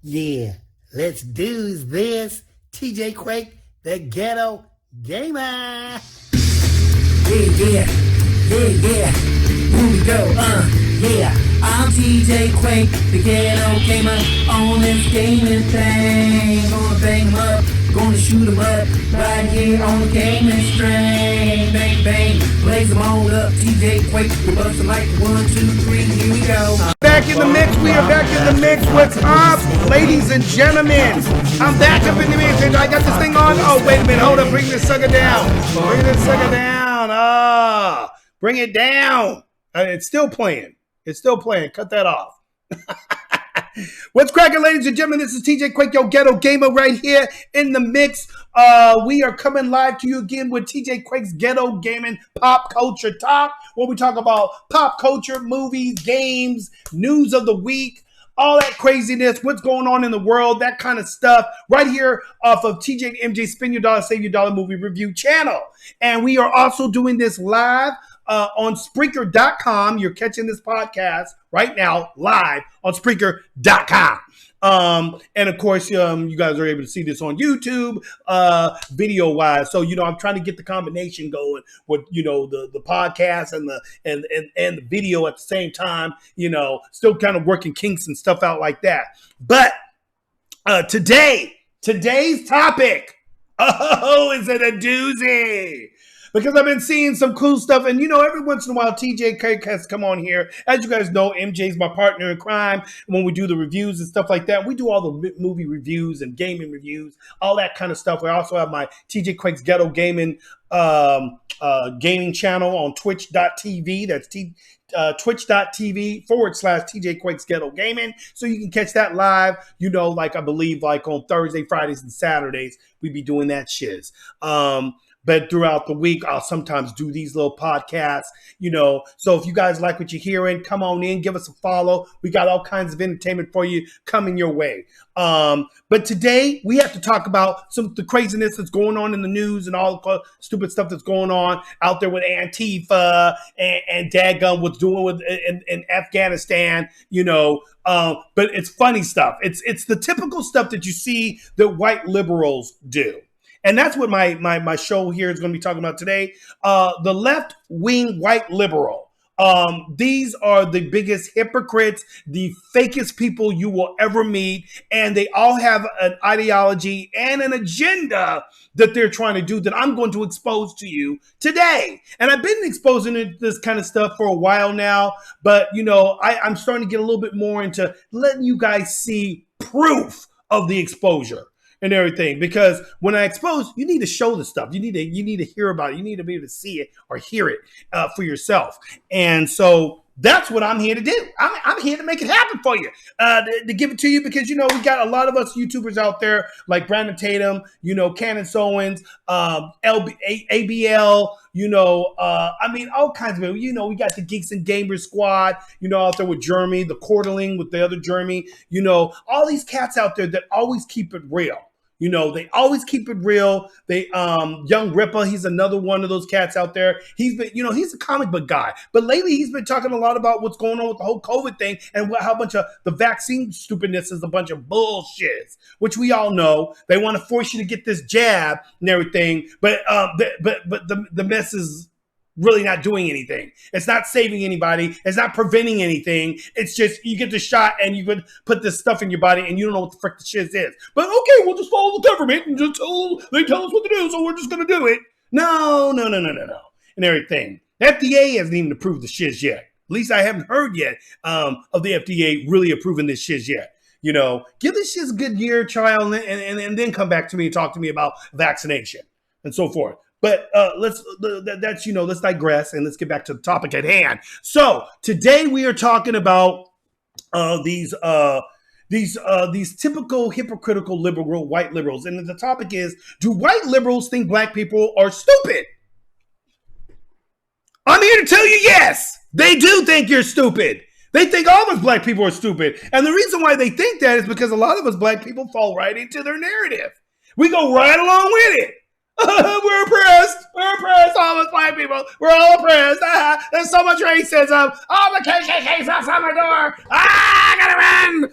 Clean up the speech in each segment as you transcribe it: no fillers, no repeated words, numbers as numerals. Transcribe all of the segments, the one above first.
Yeah, let's do this. TJ Quake, the ghetto gamer. Yeah. Here we go, yeah. I'm TJ Quake, the ghetto gamer, on this gaming thing. Gonna bang 'em up, gonna shoot 'em up, right here on the gaming string. Bang, bang, blaze 'em all up, TJ Quake, we're busting like 1, 2, 3, here we go. Back in the mix, we are back in the mix. What's up, ladies and gentlemen? I'm back up in the mix, and I got this thing on. Oh, wait a minute, hold up, bring this sucker down. Bring this sucker down, bring it down. It's still playing. It's still playing. Cut that off. What's cracking, ladies and gentlemen? This is TJ Quake, your ghetto gamer, right here in the mix. We are coming live to you again with TJ Quake's Ghetto Gaming Pop Culture Talk, where we talk about pop culture, movies, games, news of the week, all that craziness, what's going on in the world, that kind of stuff, right here off of TJ and MJ Spin Your Dollar, Save Your Dollar movie review channel. And we are also doing this live on Spreaker.com. You're catching this podcast right now live on Spreaker.com. And of course, you guys are able to see this on YouTube, video wise. So, I'm trying to get the combination going with, the podcast and the video at the same time, still kind of working kinks and stuff out like that. But, today's topic, is it a doozy? Because I've been seeing some cool stuff. And, every once in a while, TJ Quake has come on here. As you guys know, MJ's my partner in crime. When we do the reviews and stuff like that, we do all the movie reviews and gaming reviews, all that kind of stuff. We also have my TJ Quake's Ghetto Gaming gaming channel on twitch.tv. That's twitch.tv/TJ Quake's Ghetto Gaming. So you can catch that live, I believe on Thursday, Fridays, and Saturdays, we be doing that shiz. But throughout the week, I'll sometimes do these little podcasts, So if you guys like what you're hearing, come on in, give us a follow. We got all kinds of entertainment for you coming your way. But today we have to talk about some of the craziness that's going on in the news and all the stupid stuff that's going on out there with Antifa and dadgum what's doing with in Afghanistan, But it's funny stuff. It's the typical stuff that you see that white liberals do. And that's what my show here is going to be talking about today. The left-wing white liberal. These are the biggest hypocrites, the fakest people you will ever meet. And they all have an ideology and an agenda that they're trying to do that I'm going to expose to you today. And I've been exposing this kind of stuff for a while now. But, I'm starting to get a little bit more into letting you guys see proof of the exposure and everything, because when I expose, you need to show the stuff. You need to hear about it. You need to be able to see it or hear it for yourself. And so that's what I'm here to do. I'm here to make it happen for you, to give it to you, because we got a lot of us YouTubers out there like Brandon Tatum, Candace Owens, ABL. All kinds of it. We got the Geeks and Gamers Squad, out there with Jeremy, the Quarterling with the other Jeremy, all these cats out there that always keep it real. They always keep it real. They, Young Ripper, he's another one of those cats out there. He's been, he's a comic book guy, but lately he's been talking a lot about what's going on with the whole COVID thing and how much of the vaccine stupidness is a bunch of bullshit, which we all know. They want to force you to get this jab and everything, but the mess is really not doing anything. It's not saving anybody. It's not preventing anything. It's just you get the shot and you could put this stuff in your body and you don't know what the frick the shit is. But okay, we'll just follow the government and they tell us what to do, so we're just going to do it. No. And everything. The FDA hasn't even approved the shiz yet. At least I haven't heard yet of the FDA really approving this shiz yet. Give this shiz a good year, trial, and then come back to me and talk to me about vaccination and so forth. But let's digress and let's get back to the topic at hand. So today we are talking about these typical hypocritical liberal white liberals, and the topic is: do white liberals think black people are stupid? I'm here to tell you, yes, they do think you're stupid. They think all of us black people are stupid, and the reason why they think that is because a lot of us black people fall right into their narrative. We go right along with it. We're oppressed, all of us black people. We're all oppressed. There's so much racism. Oh, the KKK's outside my door. I gotta run.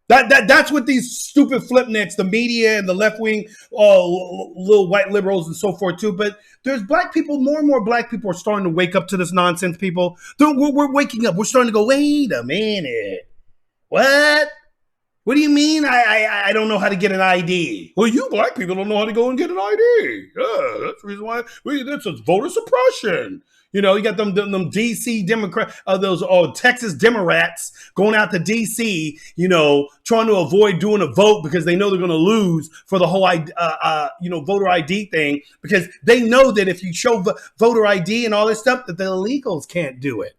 That's what these stupid flipnicks, the media and the left wing, little white liberals and so forth too. But there's black people, more and more black people are starting to wake up to this nonsense. People, we're waking up. We're starting to go, wait a minute, what? What do you mean? I don't know how to get an ID. Well, you black people don't know how to go and get an ID. Yeah, that's the reason why that's voter suppression. You know, you got them DC Democrat, those Texas Democrats going out to DC, you know, trying to avoid doing a vote because they know they're going to lose for the whole, voter ID thing, because they know that if you show voter ID and all this stuff, that the illegals can't do it.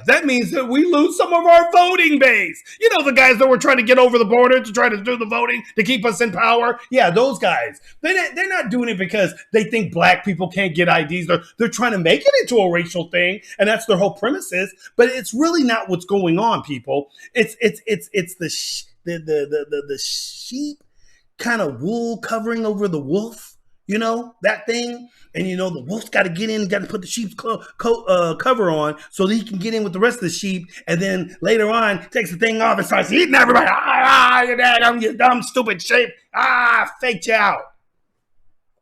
That means that we lose some of our voting base. You know, the guys that were trying to get over the border to try to do the voting to keep us in power. Yeah, those guys. They're not doing it because they think black people can't get IDs. They're trying to make it into a racial thing, and that's their whole premises. But it's really not what's going on, people. It's the sheep kind of wool covering over the wolf. You know, that thing. And, you know, the wolf's got to get in, got to put the sheep's cover on so that he can get in with the rest of the sheep. And then later on, takes the thing off and starts eating everybody. You're dead. You dumb, stupid sheep. Faked you out.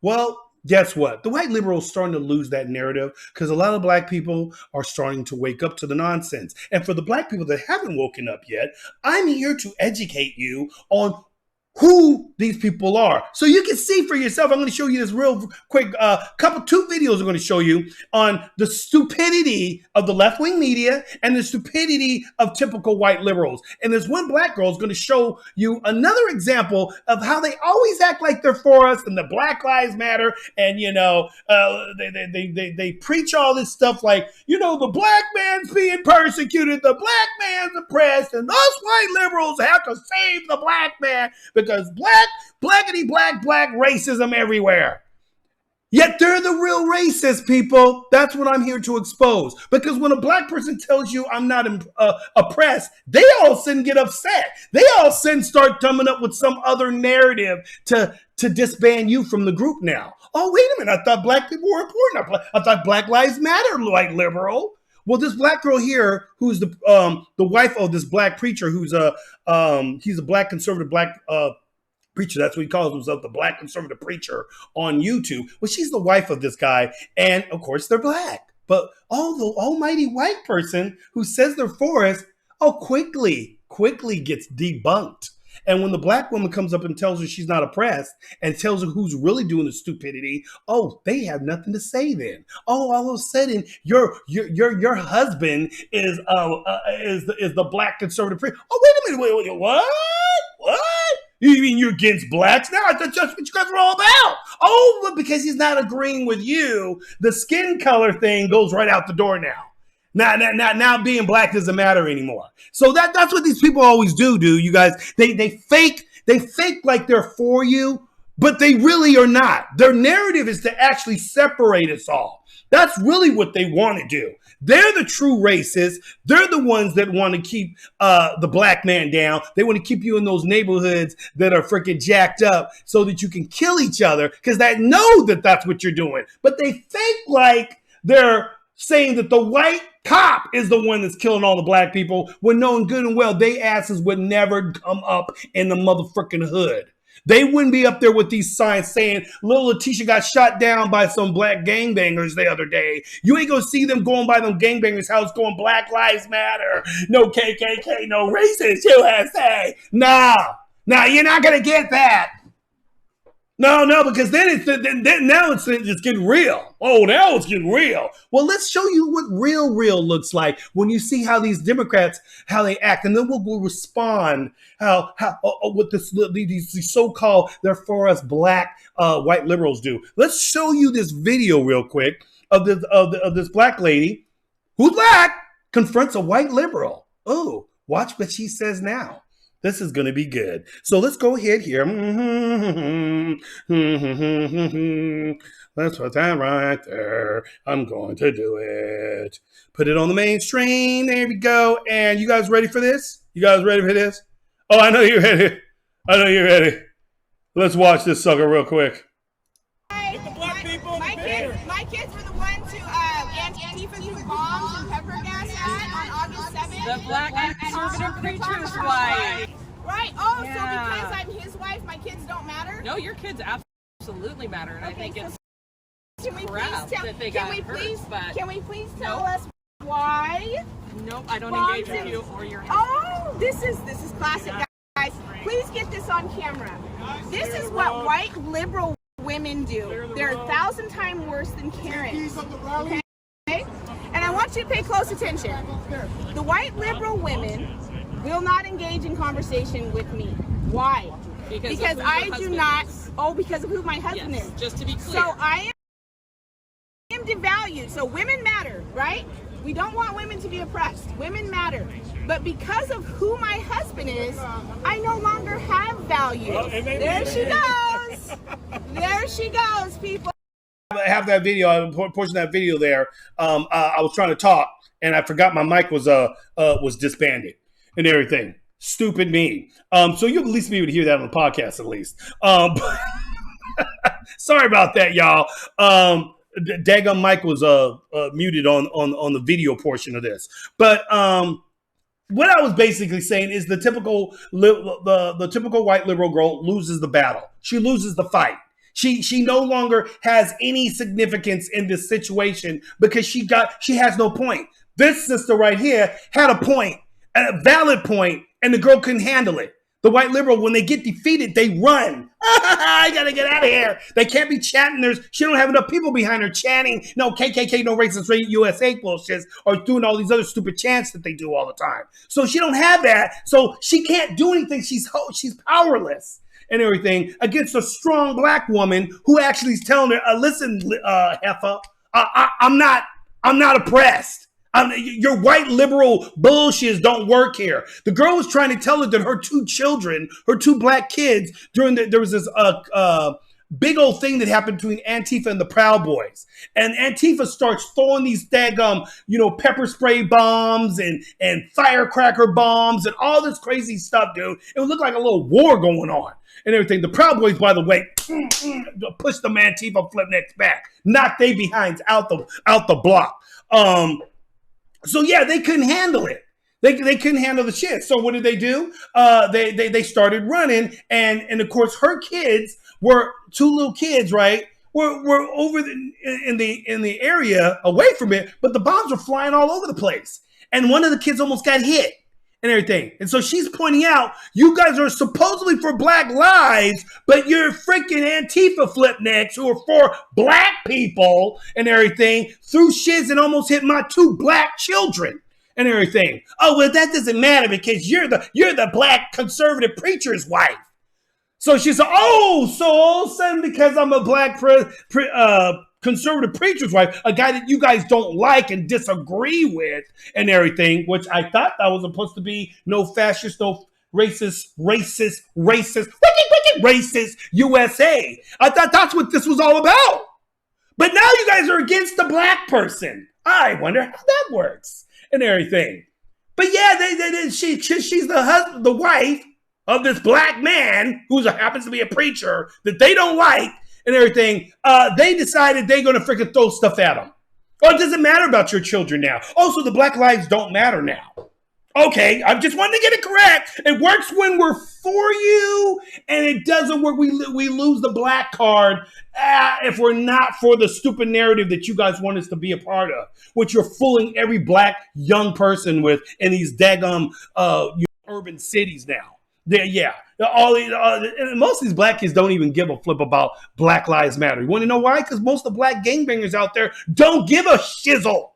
Well, guess what? The white liberals are starting to lose that narrative because a lot of black people are starting to wake up to the nonsense. And for the black people that haven't woken up yet, I'm here to educate you on who these people are. So you can see for yourself. I'm going to show you this real quick, two videos I'm going to show you on the stupidity of the left-wing media and the stupidity of typical white liberals. And this one black girl is going to show you another example of how they always act like they're for us and the Black Lives Matter. And, you know, they preach all this stuff like, you know, the black man's being persecuted, the black man's oppressed, and us white liberals have to save the black man because blackity black racism everywhere. Yet they're the real racists, people. That's what I'm here to expose. Because when a black person tells you I'm not oppressed, they all of a sudden get upset. They all of a sudden start coming up with some other narrative to disband you from the group now. Oh, wait a minute. I thought black people were important. I thought Black Lives Matter, white liberal. Well, this black girl here, who's the wife of this black preacher, he's a black conservative preacher. That's what he calls himself, the black conservative preacher on YouTube. Well, she's the wife of this guy, and of course they're black. But all the almighty white person who says they're for us, quickly gets debunked. And when the black woman comes up and tells her she's not oppressed and tells her who's really doing the stupidity, they have nothing to say then. All of a sudden, your husband is the black conservative preacher. Oh, wait a minute, wait, what? You mean you're against blacks now? That's just what you guys are all about. But because he's not agreeing with you, the skin color thing goes right out the door now. Now being black doesn't matter anymore. So that's what these people always do, you guys. They fake like they're for you, but they really are not. Their narrative is to actually separate us all. That's really what they want to do. They're the true racists. They're the ones that want to keep the black man down. They want to keep you in those neighborhoods that are freaking jacked up so that you can kill each other because they know that that's what you're doing. But they fake like they're saying that the white cop is the one that's killing all the black people when knowing good and well they asses would never come up in the motherfucking hood. They wouldn't be up there with these signs saying little Letitia got shot down by some black gangbangers the other day. You ain't gonna see them going by them gangbangers' house going Black Lives Matter, no KKK, no racist USA. No, you're not gonna get that. No, because then now it's just getting real. Now it's getting real. Well, let's show you what real looks like when you see how these Democrats, how they act, and then we'll respond how what these so-called they're for us black white liberals do. Let's show you this video real quick of this black lady who's black confronts a white liberal. Watch what she says now. This is going to be good. So let's go ahead here. Let's put that right there. I'm going to do it. Put it on the main screen. There we go. And you guys ready for this? You guys ready for this? I know you're ready. Let's watch this sucker real quick. My kids were the ones who Antifa threw bombs and pepper gas at on August 7th. The black conservative preacher's wife. Right. Oh, so because I'm his wife, my kids don't matter? No, your kids absolutely matter, and I think it's can we crap please tell, that they can got we hurt, please but can we please tell us why? Nope, I don't Bombs engage with and- you or your Oh, this is classic, guys. Please get this on camera. This is what white liberal women do. They're 1,000 times worse than Karens. Okay? And I want you to pay close attention. The white liberal women will not engage in conversation with me. Why? Because I do not. Oh, because of who my husband is. Just to be clear. So I am devalued. So women matter, right? We don't want women to be oppressed. Women matter. But because of who my husband is, I no longer have value. There she goes. There she goes, people. I have that video. I portion that video there. I was trying to talk, and I forgot my mic was disbanded and everything. Stupid me. So you'll at least be able to hear that on the podcast, at least. Sorry about that, y'all. Daggum mic was muted on the video portion of this, but what I was basically saying is the typical the typical white liberal girl loses the battle. She loses the fight. She no longer has any significance in this situation because she has no point. This sister right here had a point, a valid point, and the girl couldn't handle it. The white liberal, when they get defeated, they run. I gotta get out of here. They can't be chatting. She don't have enough people behind her chanting, no KKK, no racist, USA bullshit, or doing all these other stupid chants that they do all the time. So she don't have that. So she can't do anything. She's powerless and everything against a strong black woman who actually is telling her, listen, heifer, I'm not oppressed. Your white liberal bullshit don't work here. The girl was trying to tell her that her two children, her two black kids, there was this big old thing that happened between Antifa and the Proud Boys. And Antifa starts throwing these daggum, pepper spray bombs and firecracker bombs and all this crazy stuff, dude. It would look like a little war going on and everything. The Proud Boys, by the way, push the Antifa flip next back, knock they behinds out the block. So yeah, they couldn't handle it. They couldn't handle the shit. So what did they do? They started running, and of course her kids were two little kids, right? Were over in the area away from it, but the bombs were flying all over the place, and one of the kids almost got hit and everything. And so she's pointing out, you guys are supposedly for black lives, but you're freaking Antifa flipnecks who are for black people and everything, threw shiz and almost hit my two black children and everything. Oh, well, that doesn't matter because you're the black conservative preacher's wife. So she said, so all of a sudden, because I'm a black conservative preacher's wife, a guy that you guys don't like and disagree with and everything, which I thought that was supposed to be no fascist, no racist USA. I thought that's what this was all about. But now you guys are against the black person. I wonder how that works and everything. But yeah, she's the husband, the wife of this black man who happens to be a preacher that they don't like and everything. They decided they're going to freaking throw stuff at them. Oh, it doesn't matter about your children now. Oh, so the black lives don't matter now. Okay, I just wanted to get it correct. It works when we're for you, and it doesn't work. We lose the black card if we're not for the stupid narrative that you guys want us to be a part of, which you're fooling every black young person with in these daggum urban cities now. And most of these black kids don't even give a flip about Black Lives Matter. You want to know why? Because most of the black gangbangers out there don't give a shizzle.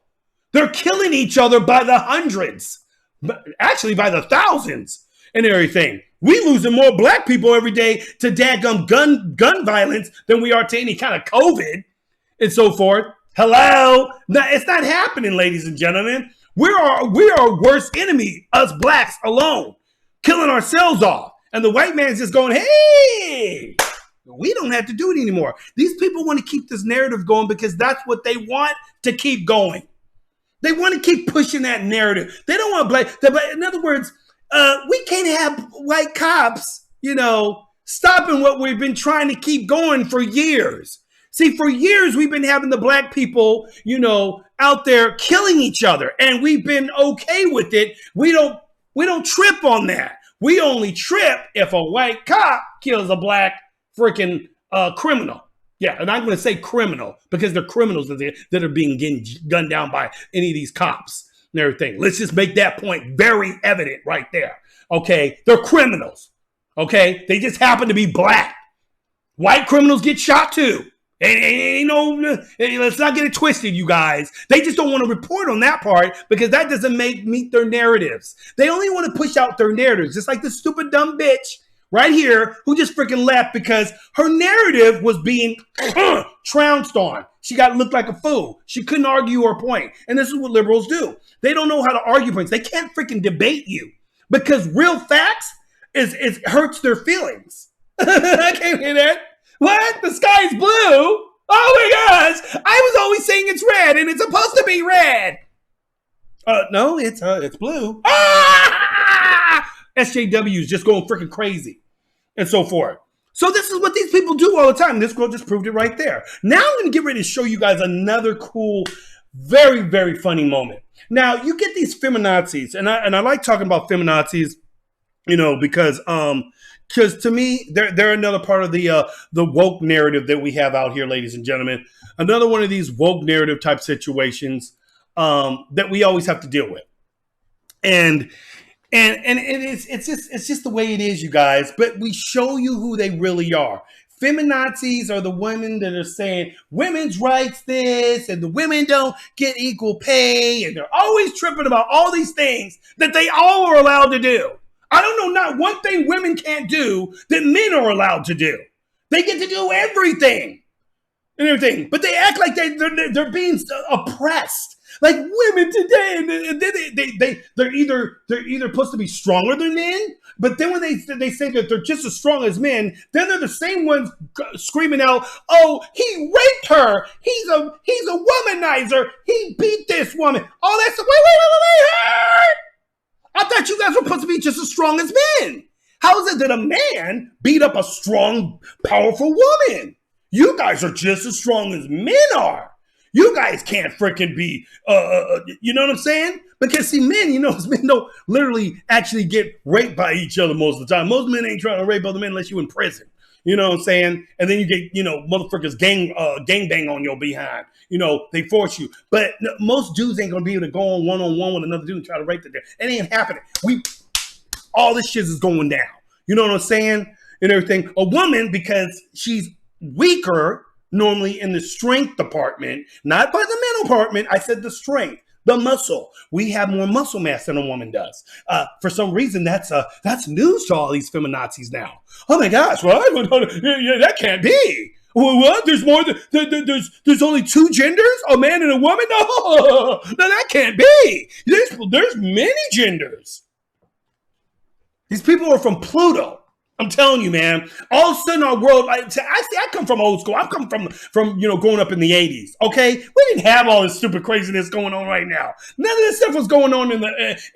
They're killing each other by the hundreds, actually by the thousands and everything. We losing more black people every day to daggum gun violence than we are to any kind of COVID and so forth. Hello? No, it's not happening, ladies and gentlemen. We are worst enemy, us blacks alone, killing ourselves off. And the white man's just going, hey, we don't have to do it anymore. These people want to keep this narrative going because that's what they want to keep going. They want to keep pushing that narrative. They don't want black. In other words, we can't have white cops, stopping what we've been trying to keep going for years. See, for years, we've been having the black people, out there killing each other, and we've been okay with it. We don't trip on that. We only trip if a white cop kills a black freaking criminal. Yeah, and I'm going to say criminal because they're criminals that are being gunned down by any of these cops and everything. Let's just make that point very evident right there. Okay, they're criminals. Okay, they just happen to be black. White criminals get shot too. Let's not get it twisted, you guys. They just don't want to report on that part because that doesn't meet their narratives. They only want to push out their narratives, just like this stupid dumb bitch right here who just freaking left because her narrative was being trounced on. She looked like a fool. She couldn't argue her point. And this is what liberals do. They don't know how to argue points. They can't freaking debate you because real facts is hurts their feelings. I can't hear that. What? The sky's blue? Oh my gosh. I was always saying it's red and it's supposed to be red. No, it's blue. Ah! SJW is just going freaking crazy and so forth. So this is what these people do all the time. This girl just proved it right there. Now I'm going to get ready to show you guys another cool, very, very funny moment. Now you get these feminazis, and I like talking about feminazis, because to me they're another part of the woke narrative that we have out here, ladies and gentlemen. Another one of these woke narrative type situations that we always have to deal with, and it's just the way it is, you guys. But we show you who they really are. Feminazis are the women that are saying women's rights this and the women don't get equal pay, and they're always tripping about all these things that they all are allowed to do. I don't know not one thing women can't do that men are allowed to do. They get to do everything and everything, but they act like they're being oppressed. Like women today, and they're either supposed to be stronger than men, but then when they say that they're just as strong as men, then they're the same ones screaming out, "Oh, he raped her! He's a womanizer! He beat this woman!" All that stuff. Wait! I thought you guys were supposed to be just as strong as men. How is it that a man beat up a strong, powerful woman? You guys are just as strong as men are. You guys can't freaking be, you know what I'm saying? Because see, men don't literally actually get raped by each other most of the time. Most men ain't trying to rape other men unless you're in prison. You know what I'm saying? And then you get, motherfuckers gang bang on your behind. They force you. But most dudes ain't going to be able to go on one-on-one with another dude and try to rape the guy. It ain't happening. All this shit is going down. You know what I'm saying? And everything. A woman, because she's weaker, normally in the strength department, not by the mental department. I said the strength, the muscle. We have more muscle mass than a woman does. For some reason, that's news to all these feminazis now. Oh my gosh, what? Yeah, that can't be. What? There's more. There's only two genders, a man and a woman. No, that can't be. There's many genders. These people are from Pluto. I'm telling you, man. All of a sudden, our world. I come from old school. I come from growing up in the '80s. Okay, we didn't have all this stupid craziness going on right now. None of this stuff was going on in the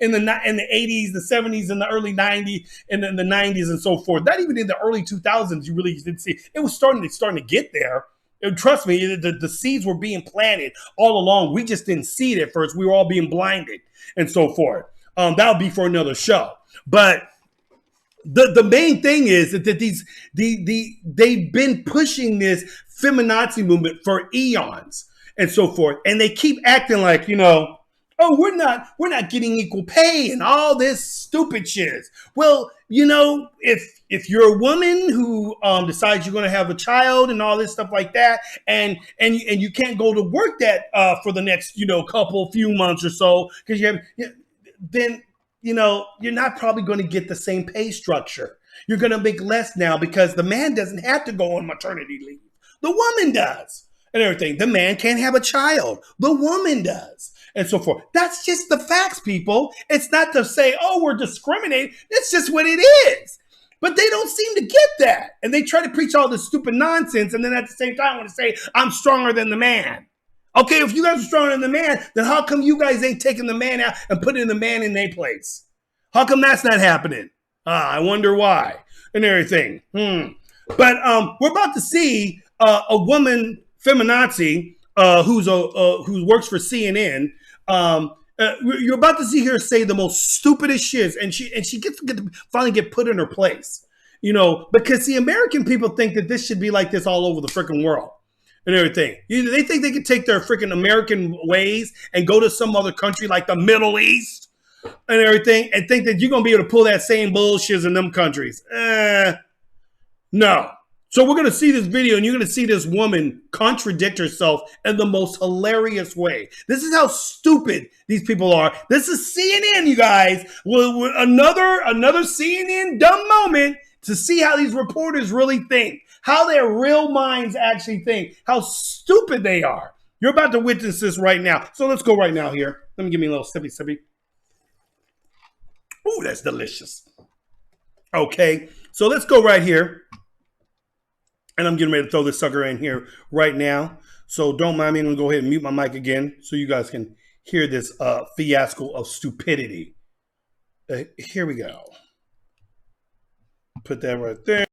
'80s, the '70s, and the early '90s, and then the '90s, and so forth. Not even in the early 2000s, you really didn't see. It was starting to get there. And trust me, the seeds were being planted all along. We just didn't see it at first. We were all being blinded, and so forth. That'll be for another show, but. The main thing is that they've been pushing this feminazi movement for eons and so forth, and they keep acting like oh, we're not getting equal pay and all this stupid shit. Well, if you're a woman who decides you're going to have a child and all this stuff like that, and you can't go to work that for the next few months or so because then. You're not probably going to get the same pay structure. You're going to make less now because the man doesn't have to go on maternity leave. The woman does and everything. The man can't have a child. The woman does and so forth. That's just the facts, people. It's not to say, oh, we're discriminating. It's just what it is. But they don't seem to get that. And they try to preach all this stupid nonsense. And then at the same time want to say, I'm stronger than the man. Okay, if you guys are stronger than the man, then how come you guys ain't taking the man out and putting the man in their place? How come that's not happening? I wonder why and everything. But we're about to see a woman feminazi who works for CNN You're about to see her say the most stupidest shit, and she gets to finally get put in her place. Because the American people think that this should be like this all over the freaking world and everything. They think they could take their freaking American ways and go to some other country like the Middle East and everything and think that you're going to be able to pull that same bullshit in them countries. No. So we're going to see this video and you're going to see this woman contradict herself in the most hilarious way. This is how stupid these people are. This is CNN, you guys. Another CNN dumb moment to see how these reporters really think, how their real minds actually think, how stupid they are. You're about to witness this right now. So let's go right now here. Let me give me a little sippy. Ooh, that's delicious. Okay, so let's go right here. And I'm getting ready to throw this sucker in here right now. So don't mind me. I'm going to go ahead and mute my mic again so you guys can hear this fiasco of stupidity. Here we go. Put that right there.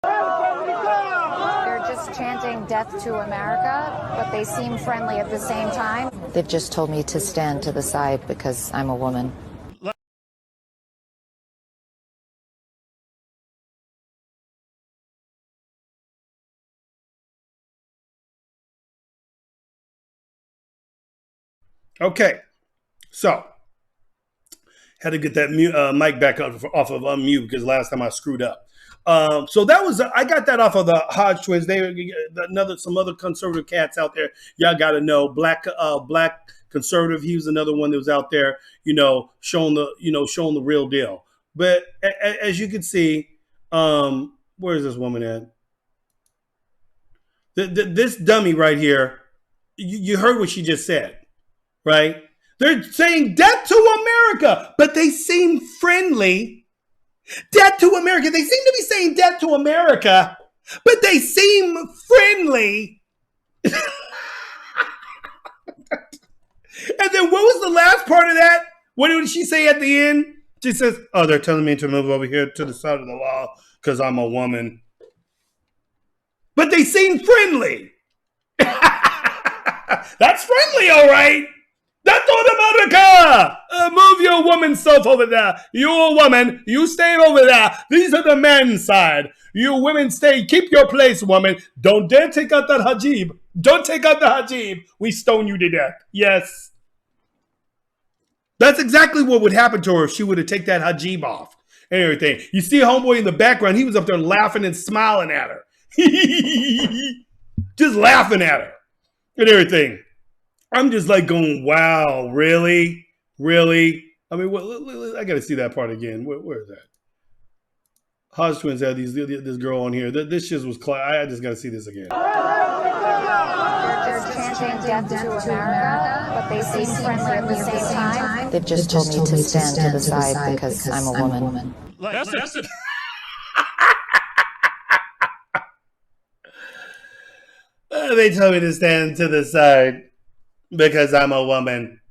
They're just chanting death to America, but they seem friendly at the same time. They've just told me to stand to the side because I'm a woman. Okay, so had to get that mic back off of unmute because last time I screwed up. So that was I got that off of the Hodge twins. Some other conservative cats out there. Y'all got to know black conservative. He was another one that was out there, showing the real deal. But as you can see, where is this woman at? This dummy right here. You heard what she just said. Right? They're saying death to America, but they seem friendly. Death to America. They seem to be saying death to America, but they seem friendly. And then what was the last part of that? What did she say at the end? She says, oh, they're telling me to move over here to the side of the wall because I'm a woman. But they seem friendly. That's friendly, all right. That's on America! Move your woman self over there. You a woman, you stay over there. These are the men's side. You women stay, keep your place, woman. Don't dare take out that hijab. Don't take out the hijab. We stone you to death. Yes. That's exactly what would happen to her if she would have taken that hijab off and everything. You see a homeboy in the background, he was up there laughing and smiling at her. Just laughing at her and everything. I'm just like going, wow, really? Really? I mean, I got to see that part again. Where is that? Hodge twins had this girl on here. This shit was, I just got to see this again. They're chanting death to America, but they seem friendly at the same time. They've just told me to stand to the side because I'm a woman. That's it. They told me to stand to the side because I'm a woman.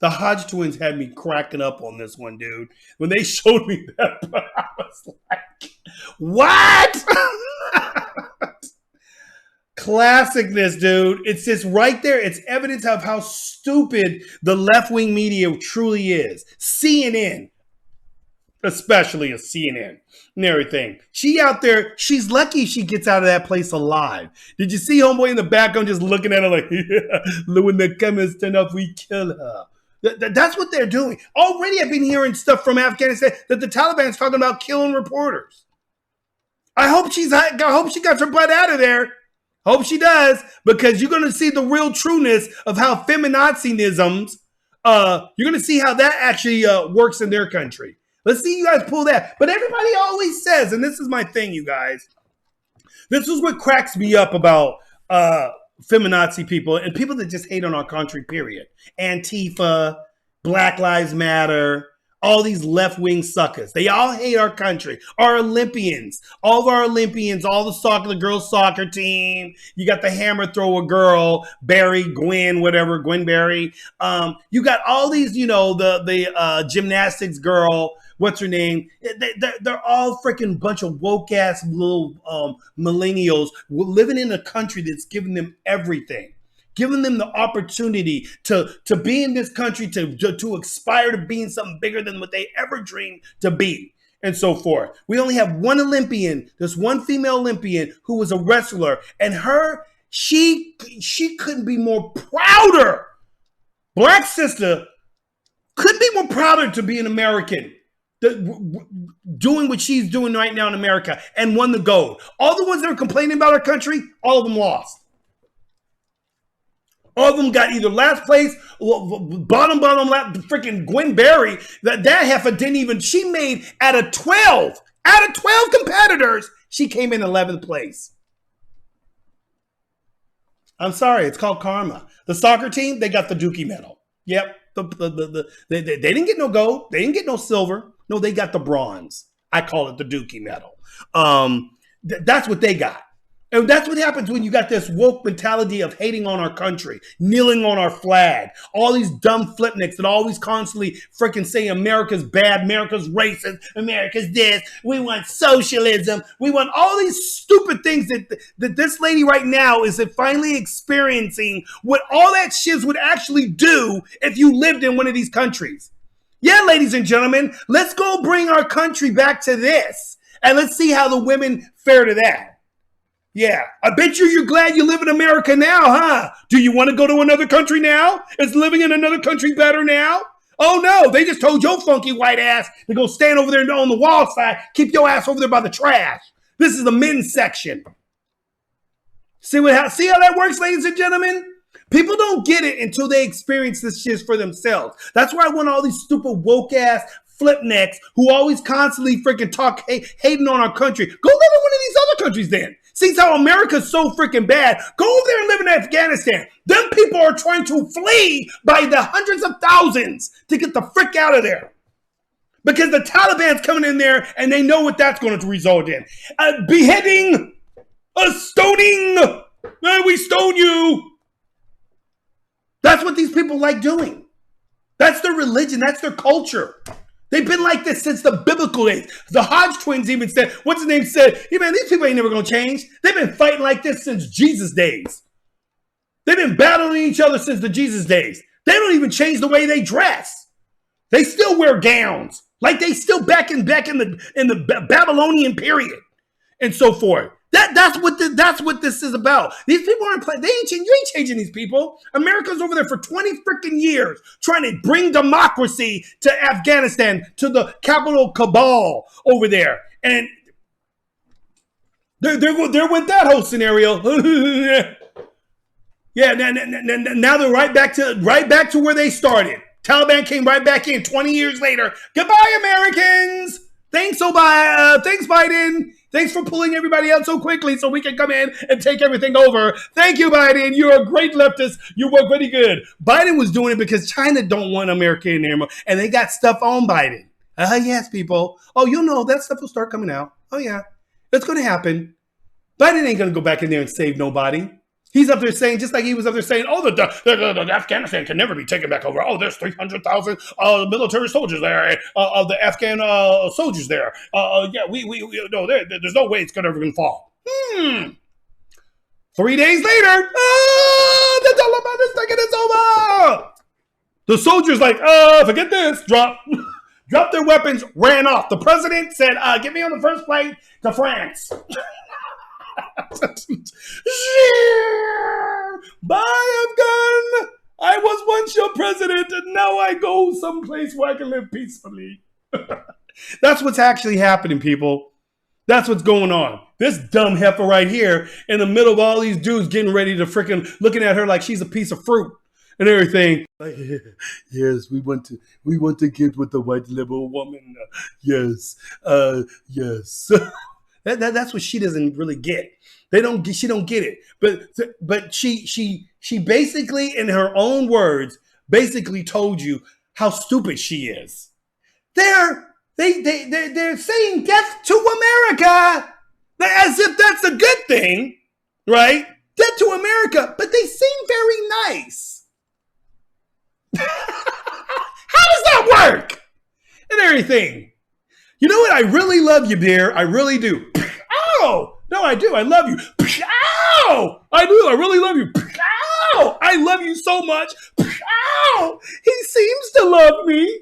The Hodge twins had me cracking up on this one, dude. When they showed me that, I was like, what? Classicness, dude. It's just right there. It's evidence of how stupid the left-wing media truly is. CNN, especially a CNN and everything. She out there, she's lucky she gets out of that place alive. Did you see homeboy in the background just looking at her like, yeah, when the cameras turn off, we kill her. That's what they're doing. Already I've been hearing stuff from Afghanistan that the Taliban's talking about killing reporters. I hope she got her butt out of there. Hope she does, because you're going to see the real trueness of how feminaziisms, you're going to see how that actually works in their country. Let's see you guys pull that. But everybody always says, and this is my thing, you guys, this is what cracks me up about feminazi people and people that just hate on our country, period. Antifa, Black Lives Matter, all these left-wing suckers. They all hate our country. Our Olympians, all of our Olympians, all the girls' soccer team. You got the hammer thrower girl, Gwen Berry. You got all these, the gymnastics girl. what's her name? They're all freaking bunch of woke ass little millennials living in a country that's giving them everything, giving them the opportunity to be in this country, to aspire to being something bigger than what they ever dreamed to be, and so forth. We only have one Olympian, this one female Olympian who was a wrestler, and she couldn't be more prouder. Black sister couldn't be more prouder to be an American, doing what she's doing right now in America, and won the gold. All the ones that were complaining about our country, all of them lost. All of them got either last place, bottom lap. Freaking Gwen Berry, that heifer didn't even, she made out of 12 competitors, she came in 11th place. I'm sorry, it's called karma. The soccer team, they got the Dookie medal. Yep, they didn't get no gold, they didn't get no silver. No, they got the bronze. I call it the Dookie medal. That's what they got. And that's what happens when you got this woke mentality of hating on our country, kneeling on our flag, all these dumb flipnicks that always constantly freaking say America's bad, America's racist, America's this, we want socialism, we want all these stupid things that this lady right now is finally experiencing what all that shit would actually do if you lived in one of these countries. Yeah, ladies and gentlemen, let's go bring our country back to this, and let's see how the women fare to that. Yeah, I bet you're glad you live in America now, huh? Do you want to go to another country now? Is living in another country better now? Oh no, they just told your funky white ass to go stand over there on the wall side, keep your ass over there by the trash. This is the men's section. See how that works, ladies and gentlemen? People don't get it until they experience this shit for themselves. That's why I want all these stupid woke ass flipnecks who always constantly freaking talk hating on our country. Go live in one of these other countries then. See how America's so freaking bad. Go over there and live in Afghanistan. Them people are trying to flee by the hundreds of thousands to get the frick out of there. Because the Taliban's coming in there and they know what that's going to result in. A beheading, a stoning, we stone you. That's what these people like doing. That's their religion. That's their culture. They've been like this since the biblical days. The Hodge twins even said, what's his name said, hey man, these people ain't never going to change. They've been fighting like this since Jesus' days. They've been battling each other since the Jesus days. They don't even change the way they dress. They still wear gowns. Like they still back in the Babylonian period and so forth. That's what this is about. These people aren't playing. You ain't changing these people. America's over there for 20 freaking years trying to bring democracy to Afghanistan, to the capital Kabul over there. And there went that whole scenario. Yeah, now they're right back to where they started. Taliban came right back in 20 years later. Goodbye, Americans. Thanks, Biden. Thanks for pulling everybody out so quickly so we can come in and take everything over. Thank you, Biden. You're a great leftist. You work pretty good. Biden was doing it because China don't want America in there, and they got stuff on Biden. Yes, people. Oh, you'll know that stuff will start coming out. Oh, yeah. It's going to happen. Biden ain't going to go back in there and save nobody. He's up there saying, just like he was up there saying, oh, the Afghanistan can never be taken back over. Oh, there's 300,000 military soldiers there, of the Afghan soldiers there. Yeah, no, there's no way it's ever going to fall. 3 days later, the Taliban is taking us over. The soldiers like, forget this, dropped their weapons, ran off. The president said, get me on the first flight to France. Bye, Afghan. I was once your president, and now I go someplace where I can live peacefully. That's what's actually happening, people. That's what's going on. This dumb heifer right here in the middle of all these dudes getting ready to freaking looking at her like she's a piece of fruit and everything. Like, yes, we want to get with the white liberal woman. Yes. That's what she doesn't really get. She don't get it. But she basically, in her own words, basically told you how stupid she is. They're saying death to America as if that's a good thing, right? Death to America, but they seem very nice. How does that work? And everything. You know what? I really love you, dear. I really do. Ow! No, I do. I love you. Ow! I do. I really love you. Ow! I love you so much. Ow! He seems to love me.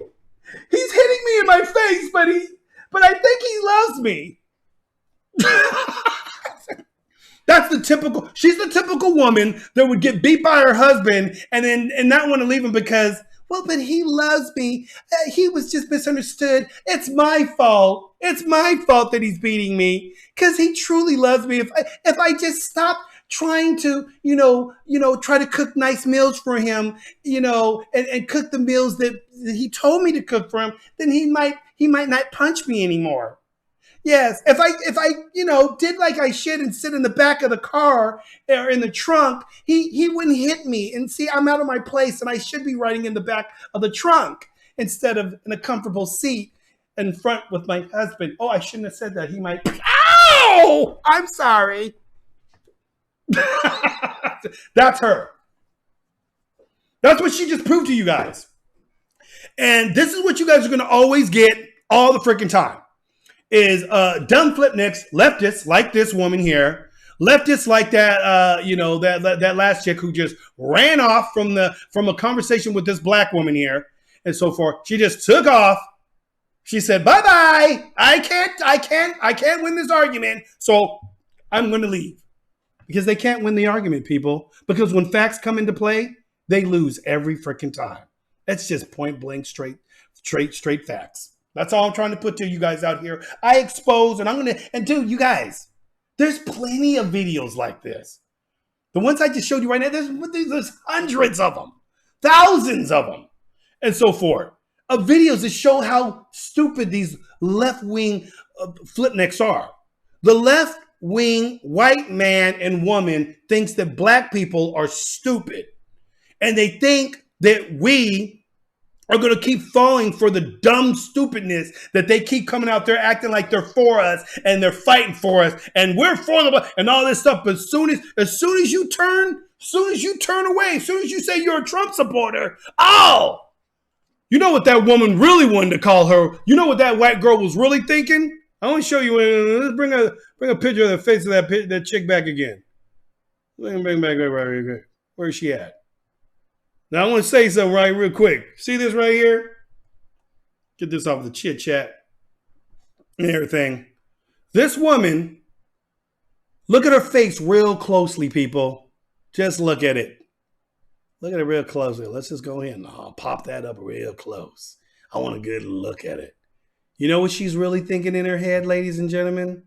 He's hitting me in my face, but I think he loves me. She's the typical woman that would get beat by her husband and not want to leave him because, well, but he loves me. He was just misunderstood. It's my fault. It's my fault that he's beating me because he truly loves me. If I just stop trying to, try to cook nice meals for him, and cook the meals that he told me to cook for him, then he might not punch me anymore. Yes, if I did like I should and sit in the back of the car or in the trunk, he wouldn't hit me. And see, I'm out of my place, and I should be riding in the back of the trunk instead of in a comfortable seat in front with my husband. Oh, I shouldn't have said that. He might. Ow! I'm sorry. That's her. That's what she just proved to you guys. And this is what you guys are going to always get all the freaking time. Is dumb flipnicks, leftists like this woman here, leftists like that, that last chick who just ran off from a conversation with this black woman here and so forth. She just took off. She said, "Bye-bye. I can't win this argument, so I'm going to leave." Because they can't win the argument, people. Because when facts come into play, they lose every freaking time. That's just point blank, straight facts. That's all I'm trying to put to you guys out here. I expose, and dude, you guys, there's plenty of videos like this. The ones I just showed you right now, there's hundreds of them, thousands of them, and so forth. Of videos that show how stupid these left-wing flipnicks are. The left-wing white man and woman thinks that black people are stupid. And they think that we are going to keep falling for the dumb stupidness that they keep coming out there acting like they're for us and they're fighting for us and we're for them and all this stuff. But as soon as you turn away, as soon as you say you're a Trump supporter, you know what that woman really wanted to call her. You know what that white girl was really thinking? I want to show you. Let's bring a picture of the face of that chick back again. Bring back right here. Where's she at? Now, I want to say something real quick. See this right here? Get this off the chit chat and everything. This woman, look at her face real closely, people. Just look at it. Look at it real closely. Let's just go ahead and I'll pop that up real close. I want a good look at it. You know what she's really thinking in her head, ladies and gentlemen?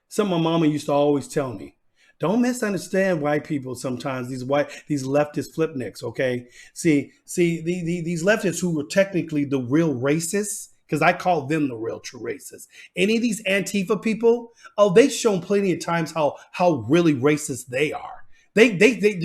Something my mama used to always tell me. Don't misunderstand white people sometimes, these leftist flipnicks, okay? See, these leftists who were technically the real racists, because I call them the real true racists. Any of these Antifa people, they've shown plenty of times how really racist they are. They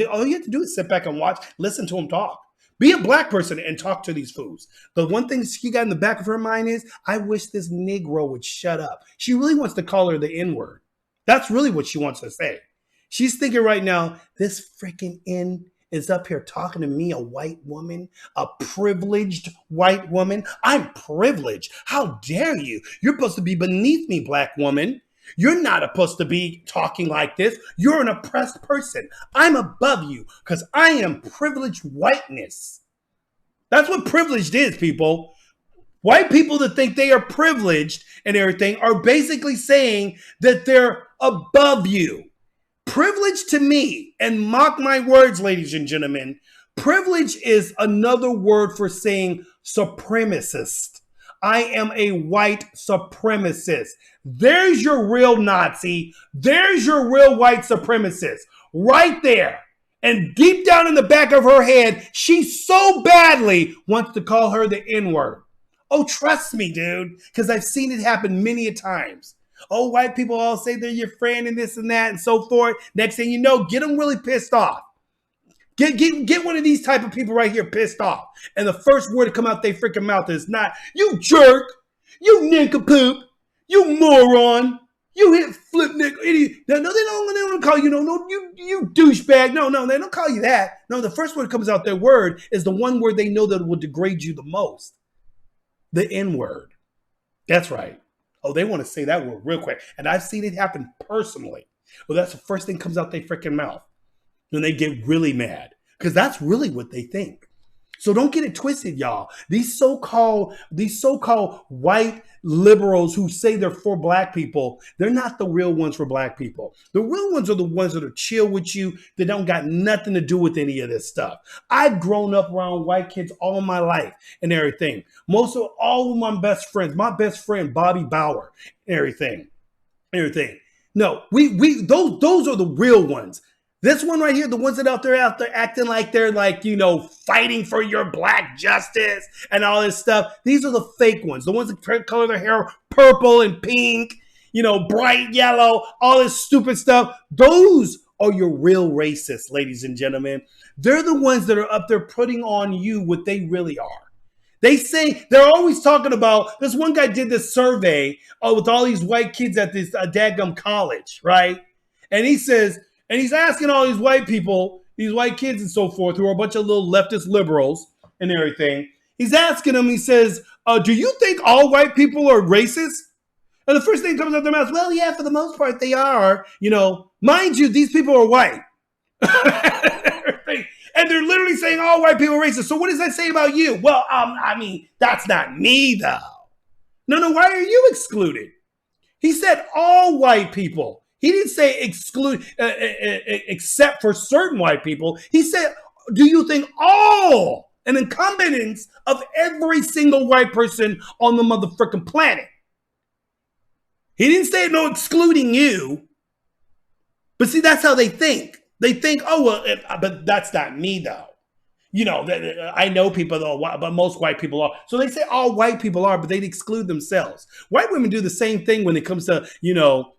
all you have to do is sit back and watch, listen to them talk. Be a black person and talk to these fools. The one thing she got in the back of her mind is, I wish this Negro would shut up. She really wants to call her the N-word. That's really what she wants to say. She's thinking right now, this freaking N is up here talking to me, a white woman, a privileged white woman. I'm privileged. How dare you? You're supposed to be beneath me, black woman. You're not supposed to be talking like this. You're an oppressed person. I'm above you because I am privileged whiteness. That's what privileged is, people. White people that think they are privileged and everything are basically saying that they're above you. Privilege to me, and mark my words, ladies and gentlemen, privilege is another word for saying supremacist. I am a white supremacist. There's your real Nazi. There's your real white supremacist right there. And deep down in the back of her head, she so badly wants to call her the N-word. Oh, trust me, dude, because I've seen it happen many a times. Oh, white people all say they're your friend and this and that and so forth. Next thing you know, get them really pissed off. Get one of these type of people right here pissed off. And the first word to come out their freaking mouth is not, you jerk, you nincompoop, you moron, you hit flipnick idiot. No, they don't call you, you douchebag. No, they don't call you that. No, the first word that comes out their word is the one word they know that will degrade you the most. The N-word. That's right. Oh, they want to say that word real quick. And I've seen it happen personally. Well, that's the first thing comes out their freaking mouth when they get really mad, because that's really what they think. So don't get it twisted, y'all. These so-called white liberals who say they're for black people, they're not the real ones for black people. The real ones are the ones that are chill with you, that don't got nothing to do with any of this stuff. I've grown up around white kids all my life and everything. Most of all of my best friends, my best friend Bobby Bauer, everything. No, those are the real ones. This one right here, the ones that out there acting like they're like, you know, fighting for your black justice and all this stuff. These are the fake ones. The ones that color their hair purple and pink, you know, bright yellow, all this stupid stuff. Those are your real racists, ladies and gentlemen. They're the ones that are up there putting on you what they really are. They say, they're always talking about, this one guy did this survey with all these white kids at this dadgum college, right? And he says, and he's asking all these white people, these white kids and so forth, who are a bunch of little leftist liberals and everything. He's asking them, he says, do you think all white people are racist? And the first thing that comes out their mouth, well, yeah, for the most part, they are. You know, mind you, these people are white. And they're literally saying all white people are racist. So what does that say about you? Well, I mean, that's not me, though. No, why are you excluded? He said all white people. He didn't say exclude, except for certain white people. He said, do you think all, an incumbents of every single white person on the motherfucking planet? He didn't say no excluding you. But see, that's how they think. They think, oh, well, but that's not me, though. You know, I know people, though, but most white people are. So they say all white people are, but they exclude themselves. White women do the same thing when it comes to, you know,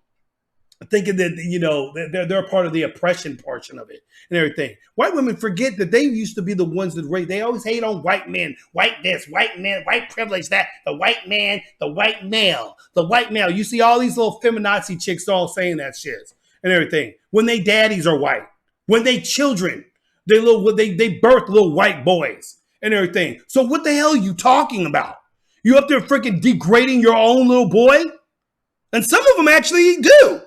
thinking that, you know, they're part of the oppression portion of it and everything. White women forget that they used to be the ones that raised. They always hate on white men, white this, white men, white privilege, that, the white man, the white male, the white male. You see all these little feminazi chicks all saying that shit and everything. When they daddies are white, when they children, they birth little white boys and everything. So what the hell are you talking about? You up there freaking degrading your own little boy? And some of them actually do.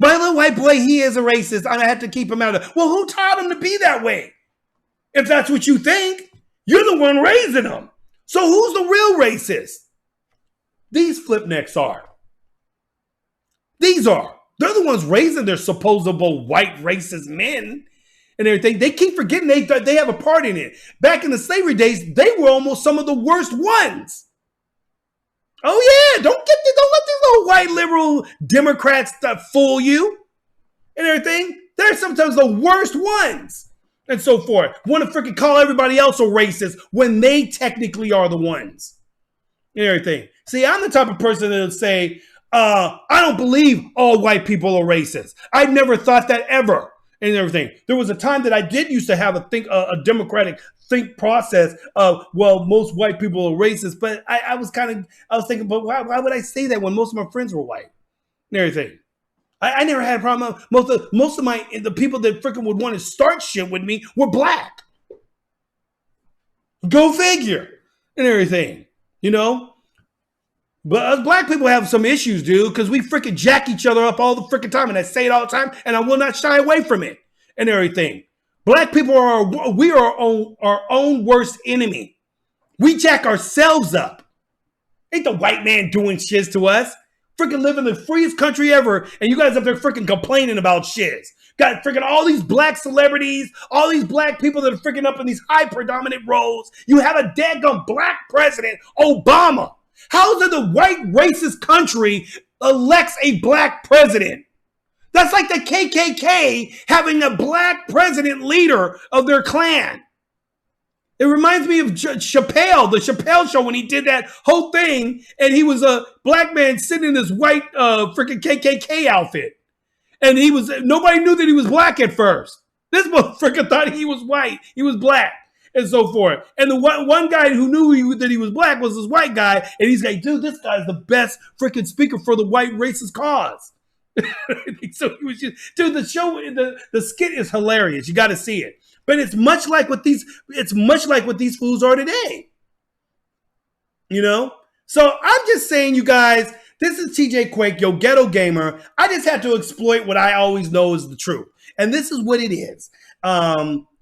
My little white boy, he is a racist. I have to keep him out of. Well, who taught him to be that way? If that's what you think, you're the one raising him. So who's the real racist? These flipnecks are. These are. They're the ones raising their supposable white racist men and everything. They keep forgetting they have a part in it. Back in the slavery days, they were almost some of the worst ones. Oh yeah, don't let these little white liberal Democrats fool you and everything. They're sometimes the worst ones and so forth. Want to freaking call everybody else a racist when they technically are the ones and everything. See, I'm the type of person that'll say, I don't believe all white people are racist. I've never thought that ever and everything. There was a time that I did used to have a democratic think process of, well, most white people are racist, but I was thinking, but why would I say that when most of my friends were white and everything? I never had a problem. Most of the people that freaking would want to start shit with me were black. Go figure and everything, you know? But us black people have some issues, dude, because we freaking jack each other up all the freaking time. And I say it all the time, and I will not shy away from it and everything. Black people are our own worst enemy. We jack ourselves up. Ain't the white man doing shit to us. Freaking live in the freest country ever, and you guys up there freaking complaining about shit. Got freaking all these black celebrities, all these black people that are freaking up in these high predominant roles. You have a daggum black president, Obama. How is it the white racist country elects a black president? That's like the KKK having a black president leader of their clan. It reminds me of Chappelle, the Chappelle show, when he did that whole thing and he was a black man sitting in this white freaking KKK outfit. And nobody knew that he was black at first. This motherfucker thought he was white. He was black. And so forth. And the one guy who knew that he was black was this white guy. And he's like, dude, this guy's the best freaking speaker for the white racist cause. So he was just, dude, the show, the skit is hilarious. You got to see it. But it's much like what these fools are today. You know? So I'm just saying, you guys, This is TJ Quake, yo ghetto gamer. I just had to exploit what I always know is the truth. And this is what it is.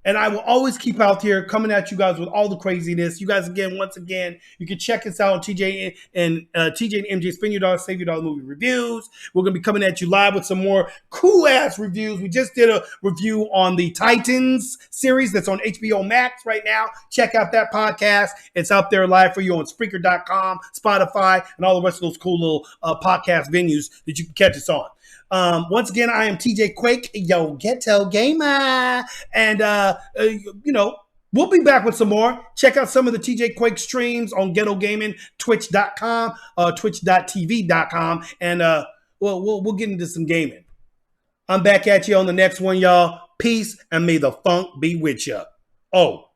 And I will always keep out here coming at you guys with all the craziness. You guys, again, once again, you can check us out on TJ and MJ Spin Your Dollar, Save Your Dollar movie reviews. We're going to be coming at you live with some more cool-ass reviews. We just did a review on the Titans series that's on HBO Max right now. Check out that podcast. It's out there live for you on Spreaker.com, Spotify, and all the rest of those cool little podcast venues that you can catch us on. Once again, I am TJ Quake, yo ghetto gamer, and we'll be back with some more. Check out some of the TJ Quake streams on Ghetto Gaming, Twitch.com, Twitch.tv.com, and we'll get into some gaming. I'm back at you on the next one, y'all. Peace, and may the funk be with you. Oh,